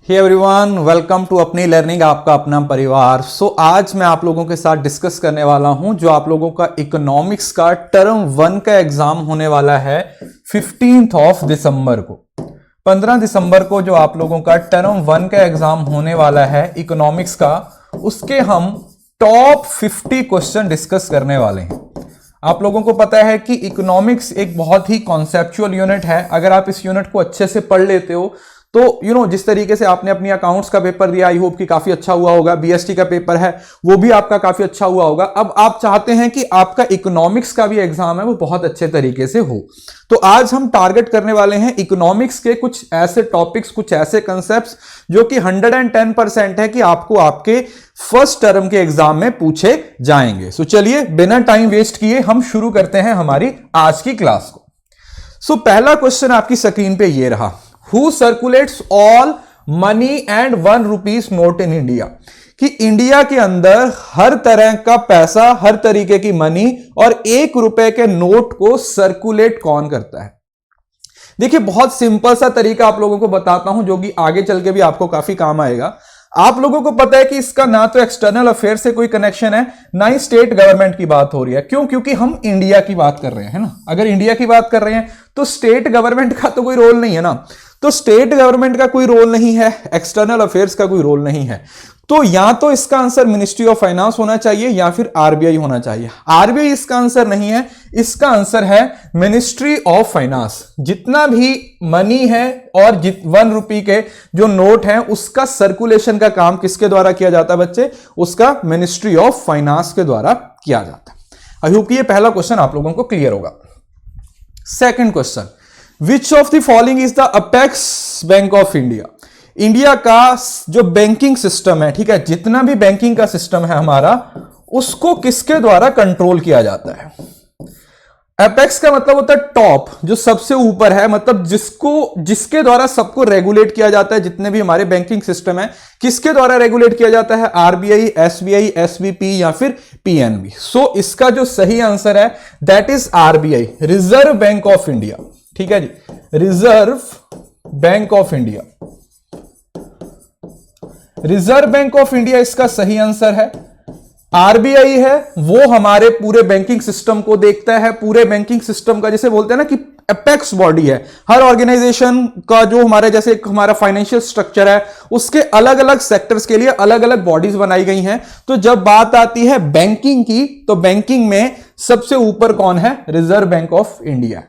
Hey everyone, welcome to अपनी learning, आपका अपना परिवार। आज मैं आप लोगों के साथ डिस्कस करने वाला हूं जो आप लोगों का इकोनॉमिक्स का टर्म 1 का एग्जाम होने वाला है 15 दिसंबर को। 15 दिसंबर को जो आप लोगों का टर्म 1 का एग्जाम होने वाला है इकोनॉमिक्स का, उसके हम टॉप 50 क्वेश्चन डिस्कस करने वाले हैं। आप लोगों को पता है कि इकोनॉमिक्स एक बहुत ही कॉन्सेप्चुअल यूनिट है। अगर आप इस यूनिट को अच्छे से पढ़ लेते हो तो जिस तरीके से आपने अपनी अकाउंट्स का पेपर दिया, आई होप कि काफी अच्छा हुआ होगा। बीएसटी का पेपर है वो भी आपका काफी अच्छा हुआ होगा। अब आप चाहते हैं कि आपका इकोनॉमिक्स का भी एग्जाम है वो बहुत अच्छे तरीके से हो। तो आज हम टारगेट करने वाले हैं इकोनॉमिक्स के कुछ ऐसे टॉपिक्स, कुछ ऐसे कंसेप्ट्स जो कि 110% है कि आपको आपके फर्स्ट टर्म के एग्जाम में पूछे जाएंगे। चलिए बिना टाइम वेस्ट किए हम शुरू करते हैं हमारी आज की क्लास को। पहला क्वेश्चन आपकी स्क्रीन पे ये रहा, Who circulates all money and 1 rupees note in India? कि इंडिया के अंदर हर तरह का पैसा, हर तरीके की मनी और 1 रुपए के नोट को सर्कुलेट कौन करता है? देखिए बहुत सिंपल सा तरीका आप लोगों को बताता हूं जो कि आगे चल के भी आपको काफी काम आएगा। आप लोगों को पता है कि इसका ना तो एक्सटर्नल अफेयर से कोई कनेक्शन है, ना ही स्टेट गवर्नमेंट की बात हो रही है। क्यों? क्योंकि हम इंडिया की बात कर रहे हैं, है ना। अगर इंडिया की बात कर रहे हैं तो स्टेट गवर्नमेंट का तो कोई रोल नहीं है ना। तो स्टेट गवर्नमेंट का कोई रोल नहीं है, एक्सटर्नल अफेयर्स का कोई रोल नहीं है। तो या तो इसका आंसर मिनिस्ट्री ऑफ फाइनेंस होना चाहिए या फिर आरबीआई होना चाहिए। आरबीआई इसका आंसर नहीं है, इसका आंसर है मिनिस्ट्री ऑफ फाइनेंस। जितना भी मनी है और 1 रुपये के जो नोट है उसका सर्कुलेशन का काम किसके द्वारा किया जाता है बच्चे? उसका मिनिस्ट्री ऑफ फाइनेंस के द्वारा किया जाता है। आई होप कि ये पहला क्वेश्चन आप लोगों को क्लियर होगा। Second question, which of the following is the apex bank of India? India का जो बैंकिंग सिस्टम है, ठीक है, जितना भी बैंकिंग का सिस्टम है हमारा, उसको किसके द्वारा कंट्रोल किया जाता है? एपेक्स का मतलब होता है टॉप, जो सबसे ऊपर है, मतलब जिसके द्वारा सबको रेगुलेट किया जाता है। जितने भी हमारे बैंकिंग सिस्टम है किसके द्वारा रेगुलेट किया जाता है? आरबीआई, एसबीआई, एसबीपी या फिर पीएनबी। इसका जो सही आंसर है that is RBI, reserve bank of India. ठीक है जी, reserve bank of India. Reserve bank of India इसका सही आंसर है। आरबीआई है वो हमारे पूरे बैंकिंग सिस्टम को देखता है। पूरे बैंकिंग सिस्टम का जैसे बोलते हैं ना कि एपेक्स बॉडी है। हर ऑर्गेनाइजेशन का जो हमारे जैसे हमारा फाइनेंशियल स्ट्रक्चर है उसके अलग अलग सेक्टर्स के लिए अलग अलग बॉडीज बनाई गई हैं। तो जब बात आती है बैंकिंग की तो बैंकिंग में सबसे ऊपर कौन है? Reserve bank of India.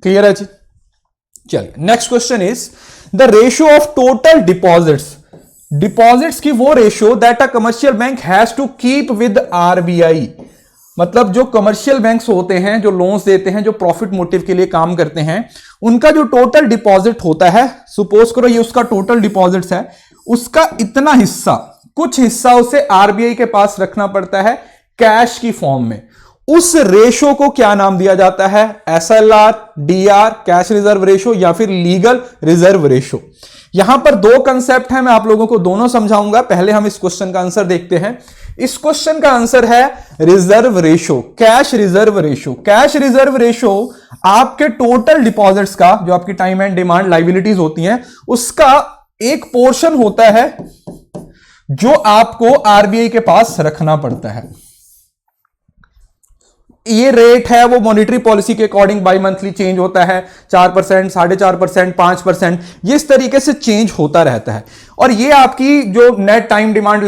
Clear है जी। चलिए next question is the ratio of total deposits की वो ratio that a commercial bank has to keep with RBI. मतलब जो कमर्शियल बैंक्स होते हैं, जो लोन्स देते हैं, जो प्रॉफिट मोटिव के लिए काम करते हैं, उनका जो टोटल डिपॉजिट होता है, सपोज करो ये उसका टोटल डिपॉजिट्स है, उसका इतना हिस्सा, कुछ हिस्सा उसे आरबीआई के पास रखना पड़ता है कैश की फॉर्म में। उस रेशो को क्या नाम दिया जाता है? SLR, DR, cash reserve ratio या फिर लीगल रिजर्व रेशो। यहां पर दो कंसेप्ट है, मैं आप लोगों को दोनों समझाऊंगा। पहले हम इस क्वेश्चन का आंसर देखते हैं। इस क्वेश्चन का आंसर है reserve ratio, cash reserve ratio. Cash reserve ratio आपके टोटल डिपॉजिट्स का, जो आपकी टाइम एंड डिमांड लायबिलिटीज होती हैं, उसका एक पोर्शन होता है जो आपको आरबीआई के पास रखना पड़ता है। ये रेट है वो मॉनेटरी पॉलिसी के अकॉर्डिंग बाई मंथली चेंज होता है। 4%, 4.5%, 5%, ये इस तरीके से चेंज होता रहता है। और ये आपकी जो नेट टाइम डिमांड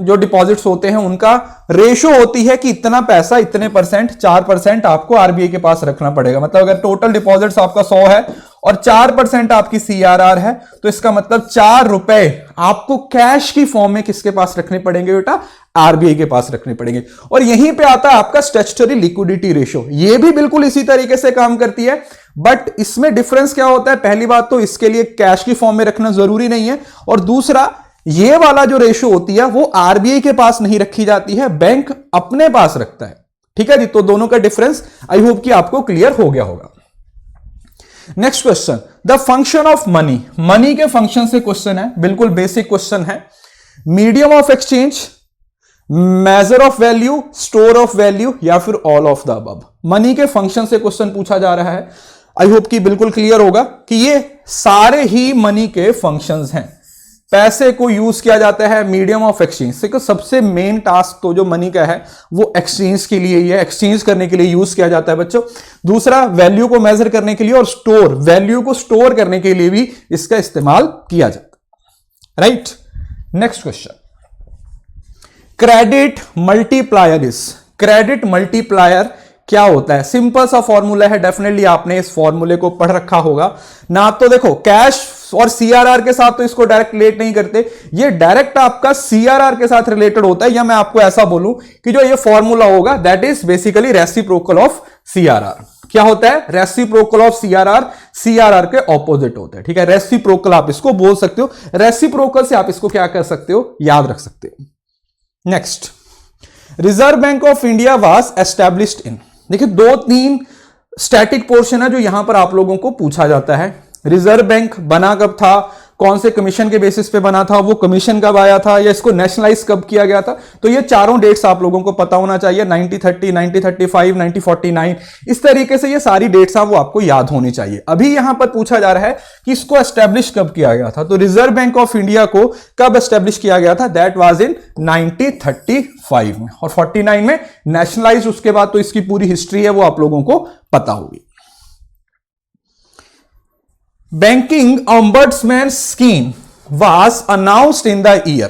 जो डिपॉजिट्स होते हैं उनका रेशो होती है कि इतना पैसा, इतने परसेंट, 4% आपको आरबीआई के पास रखना पड़ेगा। मतलब अगर टोटल डिपॉजिट्स आपका 100 है और 4% आपकी सीआरआर है तो इसका मतलब 4 रुपए आपको कैश की फॉर्म में किसके पास रखने पड़ेंगे बेटा? आरबीआई के पास रखने पड़ेंगे। और यहीं पे आता है आपका स्टैट्यूटरी लिक्विडिटी रेशो। ये भी बिल्कुल इसी तरीके से काम करती है, बट इसमें डिफरेंस क्या होता है? पहली बात तो इसके लिए कैश की फॉर्म में रखना जरूरी नहीं है, और दूसरा ये वाला जो रेशो होती है वो आरबीआई के पास नहीं रखी जाती है, बैंक अपने पास रखता है। ठीक है जी, तो दोनों का डिफरेंस आई होप कि आपको क्लियर हो गया होगा। Next question, the function of money. Money के फंक्शन से क्वेश्चन है, बिल्कुल बेसिक क्वेश्चन है। Medium of exchange, measure of value, store of value या फिर all of the above. Money के फंक्शन से क्वेश्चन पूछा जा रहा है। आई होप कि बिल्कुल क्लियर होगा कि ये सारे ही मनी के फंक्शंस हैं। पैसे को यूज किया जाता है मीडियम ऑफ एक्सचेंज। देखो सबसे मेन टास्क तो जो मनी का है वो एक्सचेंज के लिए ही है, एक्सचेंज करने के लिए यूज किया जाता है बच्चों। दूसरा वैल्यू को मेजर करने के लिए और स्टोर, वैल्यू को स्टोर करने के लिए भी इसका इस्तेमाल किया जाता है, right. Next question, credit multiplier is, credit multiplier क्या होता है? सिंपल सा फॉर्मूला है, डेफिनेटली आपने इस फॉर्मूले को पढ़ रखा होगा ना। तो देखो कैश और सीआरआर के साथ तो इसको डायरेक्ट रिलेट नहीं करते, ये डायरेक्ट आपका सीआरआर के साथ रिलेटेड होता है, या मैं आपको ऐसा बोलूं कि जो ये फॉर्मूला होगा that is basically reciprocal of CRR. क्या होता है? रेसिप्रोकल ऑफ सीआरआर, सीआरआर के ऑपोजिट होता है, ठीक है। रेसिप्रोकल आप इसको बोल सकते हो, रेसिप्रोकल से आप इसको क्या कर सकते हो, याद रख सकते हो। Next, reserve bank of India was established in, देखिए 2-3 स्टैटिक पोर्शन है जो यहां पर आप लोगों को पूछा जाता है। रिजर्व बैंक बना कब था, कौन से कमीशन के बेसिस पे बना था, वो कमीशन कब आया था, या इसको नेशनलाइज कब किया गया था। तो ये चारों डेट्स आप लोगों को पता होना चाहिए, 1930, 1935, 1949, इस तरीके से ये सारी डेट्स वो आपको याद होनी चाहिए। अभी यहां पर पूछा जा रहा है कि इसको एस्टेब्लिश कब किया गया था, तो रिजर्व बैंक ऑफ इंडिया को कब एस्टेब्लिश किया गया था, दैट वाज इन 1935 में, और 49 में नेशनलाइज। उसके बाद तो इसकी पूरी हिस्ट्री है वो आप लोगों को पता होगी। Banking Ombudsman Scheme was announced in the year.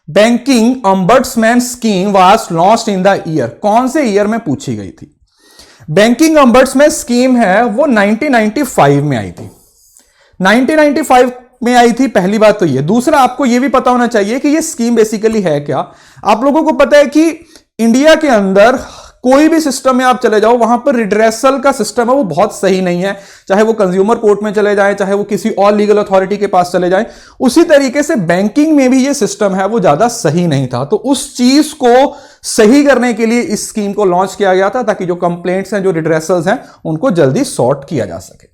Banking Ombudsman Scheme was launched in the year. कौन से ईयर में पूछी गई थी? बैंकिंग ombudsman स्कीम है वो 1995 में आई थी, 1995 में आई थी, पहली बात तो ये। दूसरा आपको ये भी पता होना चाहिए कि ये स्कीम बेसिकली है क्या। आप लोगों को पता है कि इंडिया के अंदर कोई भी सिस्टम में आप चले जाओ, वहां पर रिड्रेसल का सिस्टम है वो बहुत सही नहीं है, चाहे वो कंज्यूमर कोर्ट में चले जाए, चाहे वो किसी और लीगल अथॉरिटी के पास चले जाए। उसी तरीके से बैंकिंग में भी ये सिस्टम है वो ज्यादा सही नहीं था, तो उस चीज को सही करने के लिए इस स्कीम को लॉन्च किया गया था, ताकि जो कंप्लेंट्स हैं, जो रिड्रेसल्स हैं, उनको जल्दी सॉर्ट किया जा सके।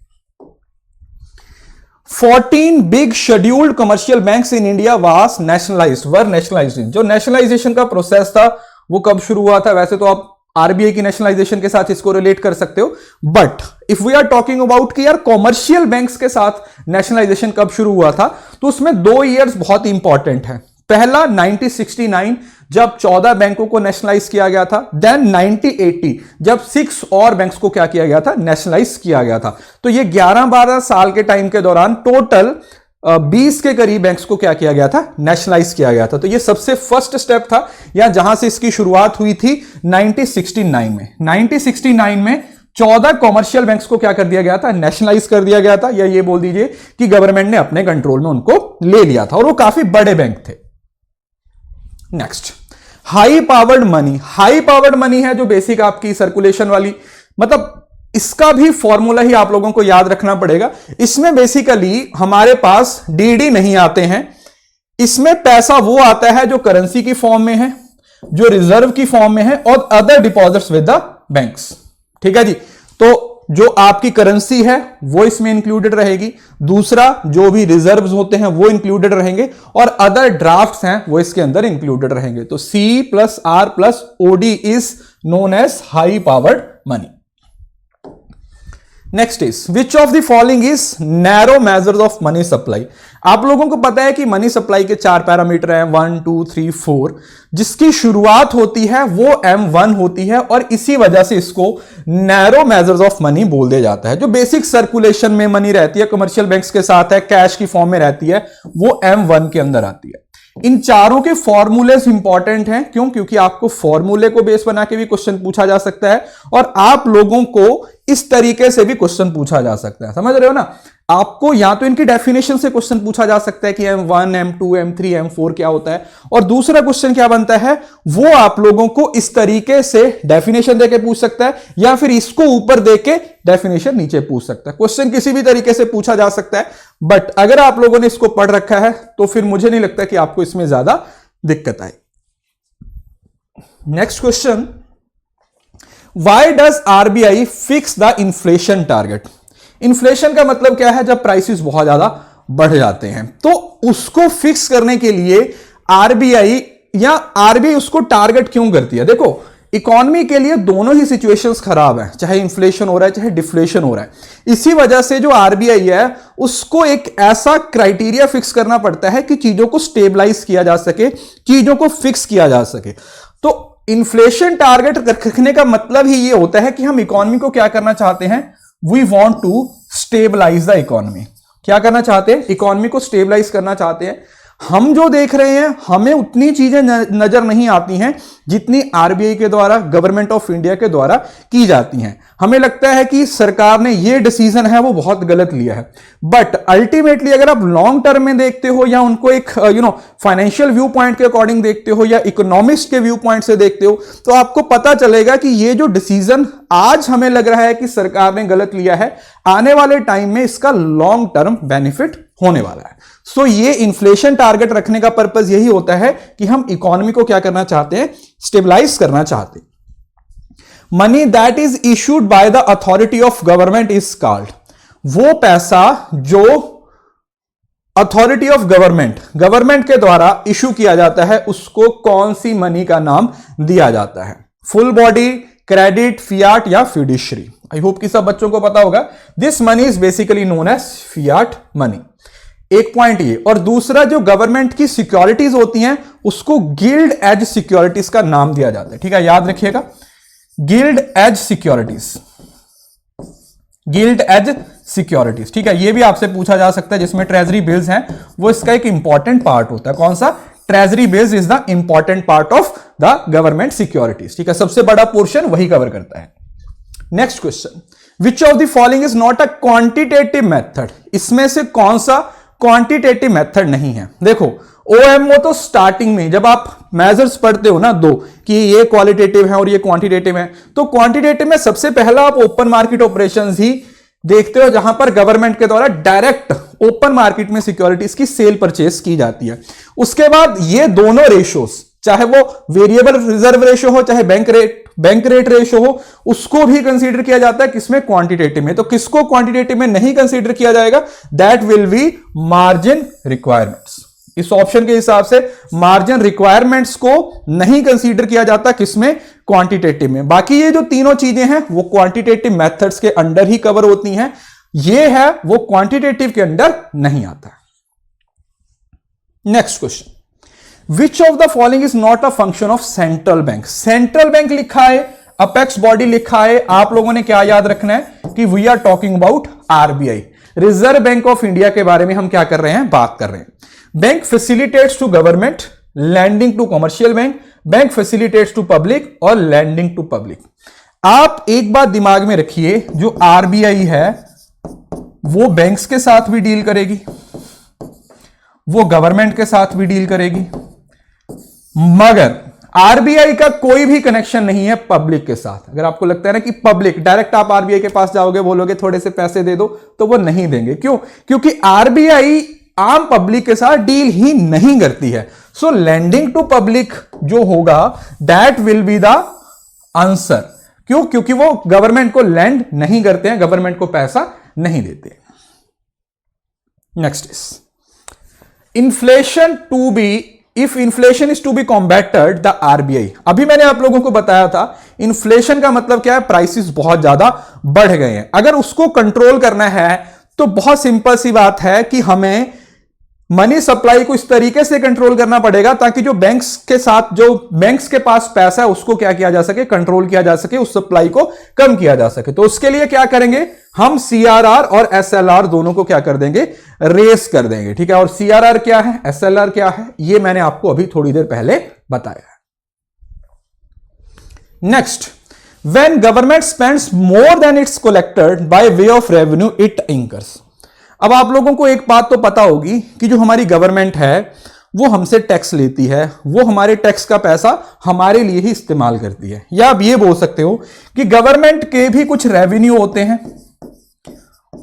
14 big scheduled commercial banks in India was nationalised, were nationalised. जो नेशनलाइजेशन का प्रोसेस था वो कब शुरू हुआ था? वैसे तो आप आरबीआई की नेशनलाइजेशन के साथ इसको रिलेट कर सकते हो, but if we are talking about कि यार कॉमर्शियल बैंक्स के साथ नेशनलाइजेशन कब शुरू हुआ था, तो उसमें 2 ईयर्स बहुत इंपॉर्टेंट है। पहला 1969 जब 14 बैंकों को नेशनलाइज किया गया था, देन 1980 जब 6 और बैंक्स को क्या किया गया था, नेशनलाइज किया गया था। तो ये 11-12 साल के टाइम के दौरान टोटल 20 के करीब बैंक्स को क्या किया गया था, नेशनलाइज किया गया था। तो ये सबसे फर्स्ट स्टेप था, या जहां से इसकी शुरुआत हुई थी 1969 में। 1969 में 14 कॉमर्शियल बैंक्स को क्या कर दिया गया था, नेशनलाइज कर दिया गया था, या ये बोल दीजिए कि गवर्नमेंट ने अपने कंट्रोल में उनको ले लिया था, और वो काफी बड़े बैंक थे। Next, high powered money. High powered money है जो बेसिक आपकी सर्कुलेशन वाली, मतलब इसका भी फॉर्मूला ही आप लोगों को याद रखना पड़ेगा। इसमें बेसिकली हमारे पास डीडी नहीं आते हैं, इसमें पैसा वो आता है जो करेंसी की फॉर्म में है, जो रिजर्व की फॉर्म में है, और other deposits with the banks, ठीक है जी। तो जो आपकी करेंसी है वो इसमें इंक्लूडेड रहेगी, दूसरा जो भी रिजर्व्स होते हैं वो इंक्लूडेड रहेंगे, और अदर ड्राफ्ट्स हैं वो इसके अंदर इंक्लूडेड रहेंगे। तो C+R+OD is known as high powered money. Next is which of the following is narrow measures of money supply. आप लोगों को पता है कि मनी सप्लाई के 4 पैरामीटर हैं, 1, 2, 3, 4, जिसकी शुरुआत होती है वो M1 होती है, और इसी वजह से इसको नैरो मेजर्स ऑफ मनी बोल दिया जाता है। जो बेसिक सर्कुलेशन में मनी रहती है, कमर्शियल बैंक्स के साथ है, कैश की फॉर्म में रहती है, वो M1 के अंदर आती है। इन चारों के फॉर्मूलेस इंपॉर्टेंट हैं, क्यों? क्योंकि आपको फॉर्मूले को बेस बना के भी क्वेश्चन पूछा जा सकता है, और आप लोगों को इस तरीके से भी क्वेश्चन पूछा जा सकता है, समझ रहे हो ना। आपको या तो इनकी डेफिनेशन से क्वेश्चन पूछा जा सकता है कि M1, M2, M3, M4 क्या होता है, और दूसरा क्वेश्चन क्या बनता है, वो आप लोगों को इस तरीके से डेफिनेशन देके पूछ सकता है, या फिर इसको ऊपर देके डेफिनेशन नीचे पूछ सकता है। क्वेश्चन किसी भी तरीके से पूछा जा सकता है, बट अगर आप लोगों ने इसको पढ़ रखा है तो फिर मुझे नहीं लगता कि आपको इसमें ज्यादा दिक्कत आए। Next question, Why does RBI fix the inflation target? Inflation का मतलब क्या है, जब प्राइसेस बहुत ज्यादा बढ़ जाते हैं, तो उसको फिक्स करने के लिए आरबीआई उसको टारगेट क्यों करती है। देखो इकोनॉमी के लिए दोनों ही सिचुएशंस खराब है, चाहे इन्फ्लेशन हो रहा है चाहे डिफ्लेशन हो रहा है। इसी वजह से जो आरबीआई है उसको एक ऐसा क्राइटेरिया फिक्स करना पड़ता है कि चीजों को स्टेबलाइज किया जा सके, चीजों को फिक्स किया जा सके। तो इन्फ्लेशन टारगेट रखने का मतलब ही ये होता है कि हम इकोनॉमी को क्या करना चाहते हैं, we want to stabilise the economy. क्या करना चाहते हैं, इकोनॉमी को स्टेबलाइज करना चाहते हैं। हम जो देख रहे हैं हमें उतनी चीजें नजर नहीं आती हैं जितनी आरबीआई के द्वारा, गवर्नमेंट ऑफ इंडिया के द्वारा की जाती हैं। हमें लगता है कि सरकार ने ये डिसीजन है वो बहुत गलत लिया है, बट अल्टीमेटली अगर आप लॉन्ग टर्म में देखते हो या उनको एक फाइनेंशियल व्यू पॉइंट के अकॉर्डिंग देखते हो या इकोनॉमिक्स के व्यू पॉइंट से देखते हो, तो आपको पता चलेगा कि ये जो डिसीजन आज हमें लग रहा है कि सरकार ने गलत लिया है, आने वाले टाइम में इसका लॉन्ग टर्म बेनिफिट होने वाला है। सो ये इन्फ्लेशन टारगेट रखने का पर्पस यही होता है कि हम इकोनॉमी को क्या करना चाहते हैं, स्टेबलाइज करना चाहते हैं। Money that is issued by the authority of government is called, वो पैसा जो अथॉरिटी ऑफ गवर्नमेंट के द्वारा इशू किया जाता है उसको कौन सी मनी का नाम दिया जाता है, फुल बॉडी, क्रेडिट, फियाट या फिड्यूशरी। आई होप कि सब बच्चों को पता होगा। This money is basically known as fiat money. एक पॉइंट ये, और दूसरा जो गवर्नमेंट की सिक्योरिटीज होती हैं उसको गिल्ड एज सिक्योरिटीज का नाम दिया जाता है। ठीक है, याद रखिएगा, gilt edge securities, gilt edge securities. ठीक है, ये भी आपसे पूछा जा सकता है, जिसमें ट्रेजरी बिल्स हैं वो इसका एक इंपॉर्टेंट पार्ट होता है। कौन सा, treasury bills is the important part of the government securities. ठीक है, सबसे बड़ा पोर्शन वही कवर करता है। Next question, which of the following is not a quantitative method, इसमें से कौन सा क्वांटिटेटिव मेथड नहीं है। देखो ओएमओ तो स्टार्टिंग में जब आप मेजर्स पढ़ते हो ना दो, कि ये क्वालिटेटिव है और ये क्वांटिटेटिव है, तो क्वांटिटेटिव में सबसे पहला आप ओपन मार्केट ऑपरेशंस ही देखते हो जहां पर गवर्नमेंट के द्वारा डायरेक्ट ओपन मार्केट में सिक्योरिटीज की सेल परचेस की जाती है। उसके बाद ये दोनों रेशोज, चाहे वो वेरिएबल रिजर्व रेशो हो चाहे बैंक रेट रेशो हो, उसको भी कंसीडर किया जाता है किसमें, क्वांटिटेटिव में। तो किसको क्वांटिटेटिव में नहीं कंसीडर किया जाएगा, that will B margin requirements. इस ऑप्शन के हिसाब से मार्जिन रिक्वायरमेंट्स को नहीं कंसीडर किया जाता किसमें, क्वांटिटेटिव में। बाकी ये जो तीनों चीजें हैं वो क्वांटिटेटिव मेथड्स के अंडर ही कवर होती हैं, ये है वो क्वांटिटेटिव के अंडर नहीं आता। Next question, which of the following is not a function of central bank. Central bank लिखा है, अपेक्स बॉडी लिखा है, आप लोगों ने क्या याद रखना है कि we are talking about RBI, reserve bank of India के बारे में हम क्या कर रहे हैं, बात कर रहे हैं। Bank facilitates to government, lending to commercial bank, bank facilitates to public और लैंडिंग टू पब्लिक। आप एक बात दिमाग में रखिए, जो आरबीआई है वो बैंक्स के साथ भी डील करेगी, वो गवर्नमेंट के साथ भी डील करेगी, मगर आरबीआई का कोई भी कनेक्शन नहीं है पब्लिक के साथ। अगर आपको लगता है ना कि पब्लिक डायरेक्ट आप आरबीआई के पास जाओगे, बोलोगे थोड़े से पैसे दे दो, तो वो नहीं देंगे। क्यों, क्योंकि आरबीआई आम पब्लिक के साथ डील ही नहीं करती है। सो लैंडिंग टू पब्लिक जो होगा that will be the answer. क्यों, क्योंकि वो गवर्नमेंट को लैंड नहीं करते हैं, गवर्नमेंट को पैसा नहीं देते। Next is inflation to be, if inflation is to be combated the RBI. अभी मैंने आप लोगों को बताया था इन्फ्लेशन का मतलब क्या है, प्राइसेस बहुत ज्यादा बढ़ गए हैं। अगर उसको कंट्रोल करना है तो बहुत सिंपल सी बात है कि हमें मनी सप्लाई को इस तरीके से कंट्रोल करना पड़ेगा ताकि जो बैंक्स के साथ, जो बैंक्स के पास पैसा है उसको क्या किया जा सके, कंट्रोल किया जा सके, उस सप्लाई को कम किया जा सके। तो उसके लिए क्या करेंगे, हम सीआरआर और एसएलआर दोनों को क्या कर देंगे, रेस कर देंगे। ठीक है, और सीआरआर क्या है, एसएलआर क्या है, ये मैंने आपको अभी थोड़ी देर पहले बताया। Next, when government spends more than it's collected by way of revenue it incurs. अब आप लोगों को एक बात तो पता होगी कि जो हमारी गवर्नमेंट है वो हमसे टैक्स लेती है, वो हमारे टैक्स का पैसा हमारे लिए ही इस्तेमाल करती है। या आप ये बोल सकते हो कि गवर्नमेंट के भी कुछ रेवेन्यू होते हैं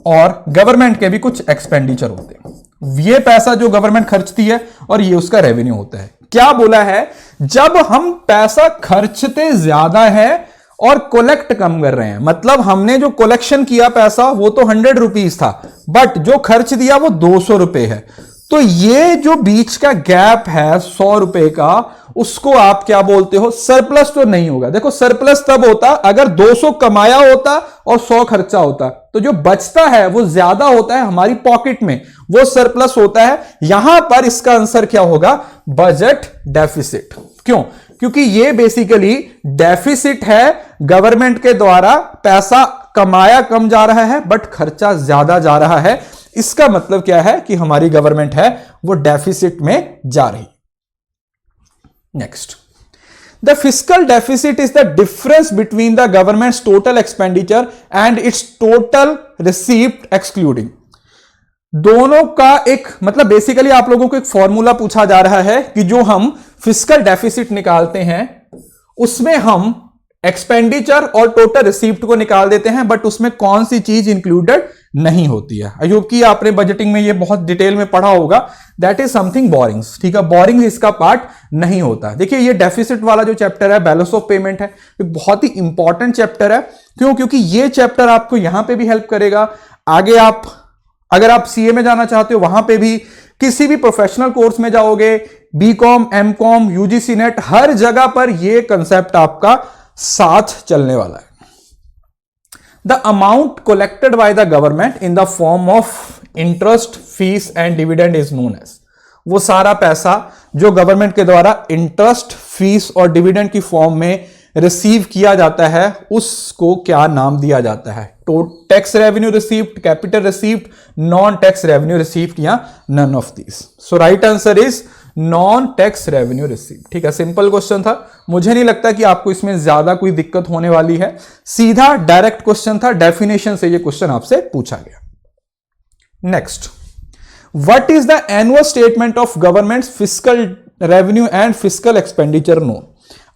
और गवर्नमेंट के भी कुछ एक्सपेंडिचर होते हैं। ये पैसा जो गवर्नमेंट खर्चती है और ये उसका रेवेन्यू होता है। क्या बोला है, जब हम पैसा खर्चते ज्यादा है और कलेक्ट कम कर रहे हैं, मतलब हमने जो कलेक्शन किया पैसा वो तो 100 रुपीज था, बट जो खर्च दिया वो 200 रुपए है, तो ये जो बीच का गैप है 100 रुपए का, उसको आप क्या बोलते हो, सरप्लस तो नहीं होगा। देखो सरप्लस तब होता अगर 200 कमाया होता और 100 खर्चा होता, तो जो बचता है वो ज्यादा होता है हमारी पॉकेट में, वो सरप्लस होता है। यहां पर इसका आंसर क्या होगा, बजट डेफिसिट। क्यों, क्योंकि ये बेसिकली डेफिसिट है, गवर्नमेंट के द्वारा पैसा कमाया कम जा रहा है बट खर्चा ज्यादा जा रहा है। इसका मतलब क्या है कि हमारी गवर्नमेंट है वो डेफिसिट में जा रही। Next, the fiscal deficit is the difference between the governments total expenditure and it's total received excluding. दोनों का एक मतलब बेसिकली आप लोगों को एक फॉर्मूला पूछा जा रहा है कि जो हम फिस्कल डेफिसिट निकालते हैं उसमें हम एक्सपेंडिचर और टोटल रिसीव्ड को निकाल देते हैं, बट उसमें कौन सी चीज इंक्लूडेड नहीं होती है। आई होप कि आपने बजटिंग में ये बहुत डिटेल में पढ़ा होगा। दैट इज समथिंग बोरिंग्स, ठीक है, बोरिंग्स इसका पार्ट नहीं होता। देखिए ये डेफिसिट वाला जो चैप्टर है, बैलेंस ऑफ पेमेंट है, ये बहुत ही इंपॉर्टेंट चैप्टर है। क्यों, क्योंकि ये चैप्टर आपको यहां पे भी हेल्प करेगा। आगे आप अगर आप सीए में जाना चाहते हो, वहां पे भी किसी भी प्रोफेशनल कोर्स में जाओगे, बीकॉम, एमकॉम, यूजीसी नेट, हर जगह पर यह कंसेप्ट आपका साथ चलने वाला है। The amount collected by the government in the form of interest, fees and dividend is known as. वो सारा पैसा जो गवर्नमेंट के द्वारा इंटरेस्ट, फीस और डिविडेंड की फॉर्म में रिसीव किया जाता है उसको क्या नाम दिया जाता है, tax revenue received, capital received, non tax revenue received या none of these. So right answer is non tax revenue received. ठीक है, सिंपल क्वेश्चन था, मुझे नहीं लगता कि आपको इसमें ज्यादा कोई दिक्कत होने वाली है। सीधा डायरेक्ट क्वेश्चन था, डेफिनेशन से ये क्वेश्चन आपसे पूछा गया। Next, what is the annual statement of government fiscal revenue and fiscal expenditure known.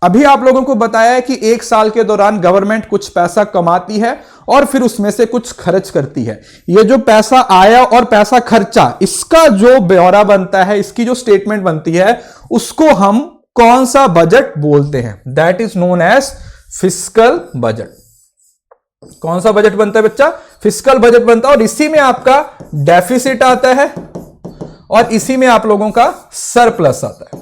अभी आप लोगों को बताया है कि एक साल के दौरान गवर्नमेंट कुछ पैसा कमाती है और फिर उसमें से कुछ खर्च करती है। ये जो पैसा आया और पैसा खर्चा, इसका जो ब्यौरा बनता है, इसकी जो स्टेटमेंट बनती है, उसको हम कौन सा बजट बोलते हैं, that is known as fiscal budget. कौन सा बजट बनता है बच्चा, फिस्कल बजट बनता है, और इसी में आपका डेफिसिट आता है और इसी में आप लोगों का सरप्लस आता है।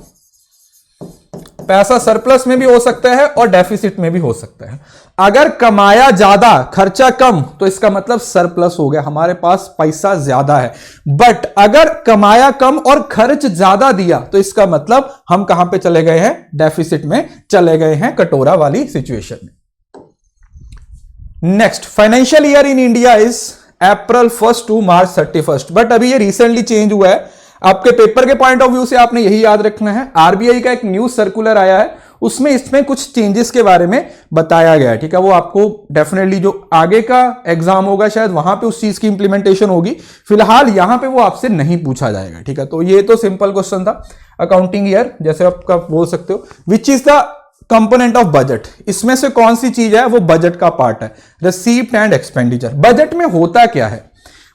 पैसा सरप्लस में भी हो सकता है और डेफिसिट में भी हो सकता है। अगर कमाया ज्यादा खर्चा कम तो इसका मतलब सरप्लस हो गया, हमारे पास पैसा ज्यादा है। बट अगर कमाया कम और खर्च ज्यादा दिया तो इसका मतलब हम कहां पे चले गए हैं, डेफिसिट में चले गए हैं, कटोरा वाली सिचुएशन में। Next, financial year in India is April 1 to March 31। But अभी ये रिसेंटली चेंज हुआ है। आपके पेपर के पॉइंट ऑफ व्यू से आपने यही याद रखना है। आरबीआई का एक न्यूज सर्कुलर आया है, उसमें इसमें कुछ चेंजेस के बारे में बताया गया है। ठीक है, वो आपको डेफिनेटली जो आगे का एग्जाम होगा शायद वहां पे उस चीज की इंप्लीमेंटेशन होगी। फिलहाल यहां पे वो आपसे नहीं पूछा जाएगा। ठीक है, तो ये तो सिंपल क्वेश्चन था। अकाउंटिंग ईयर जैसे आपका बोल सकते हो। Which is the component of budget, इसमें से कौन सी चीज है वो बजट का पार्ट है, रिसीप्ट एंड एक्सपेंडिचर। बजट में होता क्या है,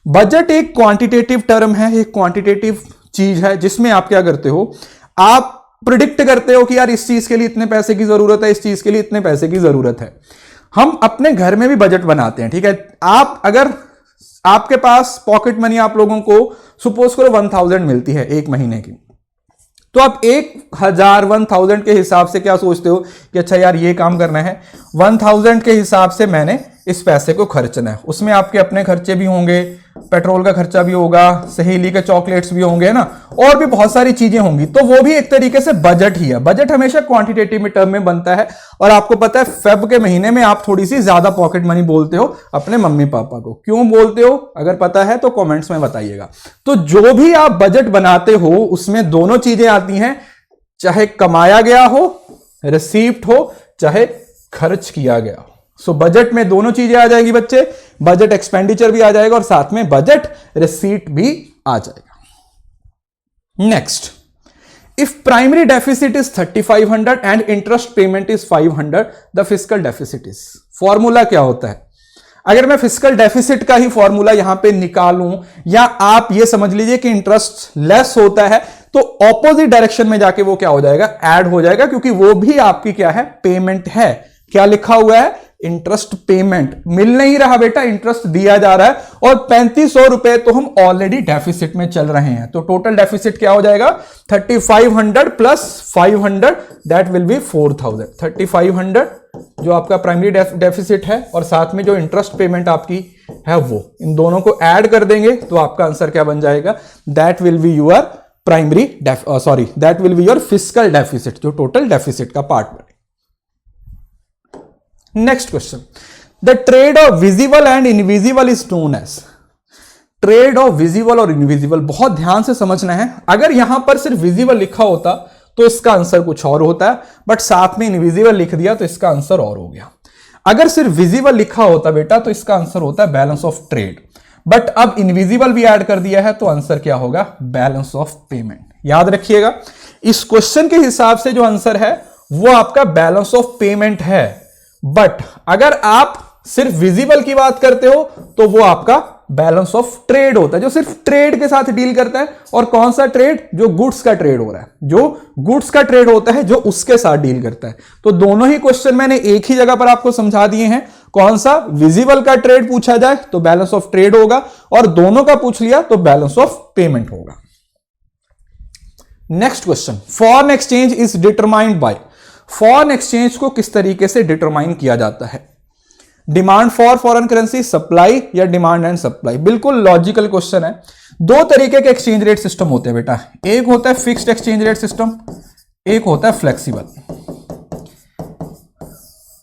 बजट एक क्वांटिटेटिव टर्म है, एक क्वांटिटेटिव चीज है जिसमें आप क्या करते हो, आप प्रिडिक्ट करते हो कि यार इस चीज के लिए इतने पैसे की जरूरत है, इस चीज के लिए इतने पैसे की जरूरत है। हम अपने घर में भी बजट बनाते हैं। ठीक है, आप अगर आपके पास पॉकेट मनी आप लोगों को सपोज करो 1000 मिलती है एक महीने की, तो आप 1000 के हिसाब से क्या सोचते हो कि अच्छा यार ये काम करना है, 1000 के हिसाब से मैंने इस पैसे को खर्चना है। उसमें आपके अपने खर्चे भी होंगे, पेट्रोल का खर्चा भी होगा, सहेली के चॉकलेट्स भी होंगे ना, और भी बहुत सारी चीजें होंगी। तो वो भी एक तरीके से बजट ही है। बजट हमेशा क्वांटिटेटिव टर्म में बनता है। और आपको पता है फेब के महीने में आप थोड़ी सी ज्यादा पॉकेट मनी बोलते हो अपने मम्मी पापा को। क्यों बोलते हो, अगर पता है तो कमेंट्स में बताइएगा। तो जो भी आप बजट बनाते हो उसमें दोनों चीजें आती हैं, चाहे कमाया गया हो, रिसीव्ड हो, चाहे खर्च किया गया हो। सो बजट में दोनों चीजें आ जाएंगी बच्चे, बजट एक्सपेंडिचर भी आ जाएगा और साथ में बजट रिसीट भी आ जाएगा। Next, if primary deficit is 3500 and interest payment is 500, the fiscal deficit is. Formula क्या होता है, अगर मैं फिस्कल डेफिसिट का ही फॉर्मूला यहां पे निकालूं, या आप ये समझ लीजिए कि इंटरेस्ट लेस होता है, तो ऑपोजिट डायरेक्शन में जाके वो क्या हो जाएगा, ऐड हो जाएगा, क्योंकि वो भी आपकी क्या है, पेमेंट है। क्या लिखा हुआ है, इंटरेस्ट पेमेंट मिल नहीं रहा बेटा, इंटरेस्ट दिया जा रहा है और 3500 रुपए तो हम ऑलरेडी डेफिसिट में चल रहे हैं। तो टोटल डेफिसिट क्या हो जाएगा 3500 प्लस 500 दैट विल बी 4000। 3500 जो आपका प्राइमरी डेफिसिट है और साथ में जो इंटरेस्ट पेमेंट आपकी है वो, इन दोनों को ऐड कर देंगे तो आपका आंसर क्या बन जाएगा, that will be your primary that will be your fiscal deficit, जो टोटल डेफिसिट का पार्ट बने। Next question, the trade of visible and invisible is known as. Trade of visible और इनविजिबल बहुत ध्यान से समझना है। अगर यहां पर सिर्फ विजिबल लिखा होता तो इसका आंसर कुछ और होता है, बट साथ में इनविजिबल लिख दिया तो इसका आंसर और हो गया। अगर सिर्फ विजिबल लिखा होता बेटा तो इसका आंसर होता है बैलेंस ऑफ ट्रेड, बट अब इनविजिबल भी ऐड कर दिया है तो आंसर क्या होगा, बैलेंस ऑफ पेमेंट। याद रखिएगा इस क्वेश्चन के हिसाब से जो आंसर है वो आपका बैलेंस ऑफ पेमेंट है, बट अगर आप सिर्फ विजिबल की बात करते हो तो वो आपका बैलेंस ऑफ ट्रेड होता है, जो सिर्फ ट्रेड के साथ डील करता है। और कौन सा ट्रेड, जो गुड्स का ट्रेड हो रहा है, जो गुड्स का ट्रेड होता है जो उसके साथ डील करता है। तो दोनों ही क्वेश्चन मैंने एक ही जगह पर आपको समझा दिए हैं। कौन सा, विजिबल का ट्रेड पूछा जाए तो बैलेंस ऑफ ट्रेड होगा, और दोनों का पूछ लिया तो बैलेंस ऑफ पेमेंट होगा। Next question, foreign exchange is determined by. Foreign exchange को किस तरीके से डिटरमाइन किया जाता है, demand for foreign currency, supply या डिमांड एंड सप्लाई। बिल्कुल लॉजिकल क्वेश्चन है। दो तरीके के एक्सचेंज रेट सिस्टम होते हैं बेटा, एक होता है फिक्स्ड एक्सचेंज रेट सिस्टम, एक होता है फ्लेक्सिबल।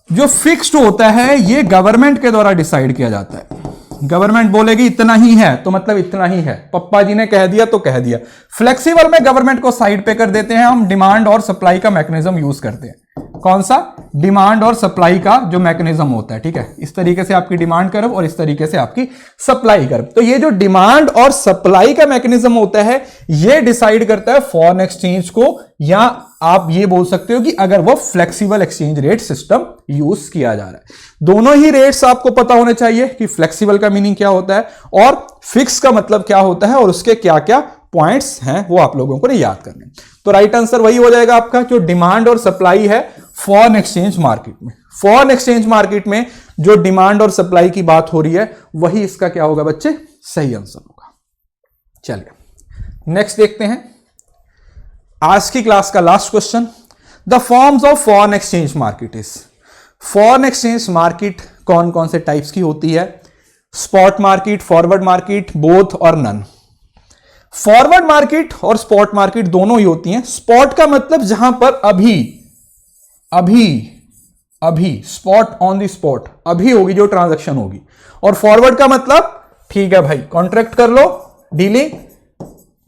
जो फिक्स्ड होता है ये गवर्नमेंट के द्वारा डिसाइड किया जाता है। गवर्नमेंट बोलेगी इतना ही है तो मतलब इतना ही है, पप्पा जी ने कह दिया तो कह दिया। फ्लेक्सिबल में गवर्नमेंट को साइड पे कर देते हैं, हम डिमांड और सप्लाई का मैकेनिज्म यूज करते हैं। कौन सा, डिमांड और सप्लाई का जो मैकेनिज्म होता है, ठीक है। इस तरीके से आपकी डिमांड कर्व और इस तरीके से आपकी सप्लाई कर्व। तो ये जो डिमांड और सप्लाई का मैकेनिज्म होता है ये डिसाइड करता है फॉरेन एक्सचेंज को, या आप ये बोल सकते हो कि अगर वो flexible exchange rate system use किया जा रहा है। दोनों ही रेट्स आपको पता होने चाहिए कि फ्लेक्सिबल का मीनिंग क्या होता है और फिक्स का मतलब क्या होता है, और उसके क्या क्या पॉइंट्स हैं वो आप लोगों को याद करने। तो राइट आंसर वही हो जाएगा आपका, जो डिमांड और सप्लाई है फॉरेन एक्सचेंज मार्केट में। फॉरेन एक्सचेंज मार्केट में जो डिमांड और सप्लाई की बात हो रही है वही इसका क्या होगा बच्चे, सही आंसर होगा। चलिए नेक्स्ट देखते हैं आज की क्लास का last question, the forms of foreign exchange market is. Foreign exchange market कौन कौन से टाइप्स की होती है, spot market, forward market, both और नन। फॉरवर्ड मार्केट और स्पॉट मार्केट दोनों ही होती हैं। स्पॉट का मतलब जहां पर अभी स्पॉट ऑन द स्पॉट, अभी होगी जो ट्रांजैक्शन होगी। और फॉरवर्ड का मतलब ठीक है भाई कॉन्ट्रैक्ट कर लो, डीलिंग,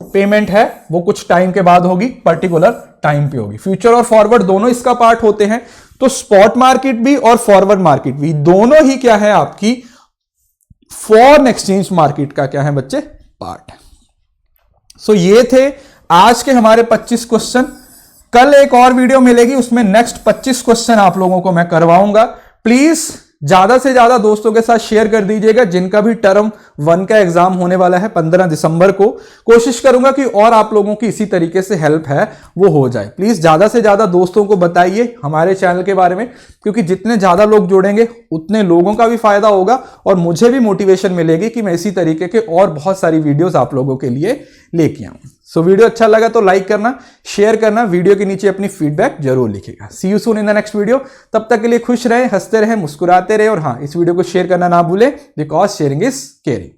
पेमेंट है वो कुछ टाइम के बाद होगी, पर्टिकुलर टाइम पे होगी। फ्यूचर और फॉरवर्ड दोनों इसका पार्ट होते हैं। तो स्पॉट मार्केट भी और फॉरवर्ड मार्केट भी दोनों ही क्या है आपकी फॉरेन एक्सचेंज मार्केट का क्या है बच्चे, पार्ट है। सो ये थे आज के हमारे 25 क्वेश्चन। कल एक और वीडियो मिलेगी, उसमें नेक्स्ट 25 क्वेश्चन आप लोगों को मैं करवाऊंगा। प्लीज ज्यादा से ज्यादा दोस्तों के साथ शेयर कर दीजिएगा, जिनका भी टर्म 1 का एग्जाम होने वाला है 15 दिसंबर को। कोशिश करूंगा कि और आप लोगों की इसी तरीके से हेल्प है वो हो जाए। प्लीज ज्यादा से ज्यादा दोस्तों को बताइए हमारे चैनल के बारे में, क्योंकि जितने ज्यादा लोग जुड़ेंगे उतने लोगों का भी फायदा होगा और मुझे भी मोटिवेशन मिलेगी कि मैं इसी तरीके के और बहुत सारी वीडियोस आप लोगों के लिए लेके आऊं। सो वीडियो अच्छा लगा तो लाइक करना, शेयर करना, वीडियो के नीचे अपनी फीडबैक जरूर लिखिएगा। See you soon in the next video. तब तक के लिए खुश रहें, हंसते रहें, मुस्कुराते रहें, और हाँ इस वीडियो को शेयर करना ना भूलें, बिकॉज शेयरिंग इज केयरिंग।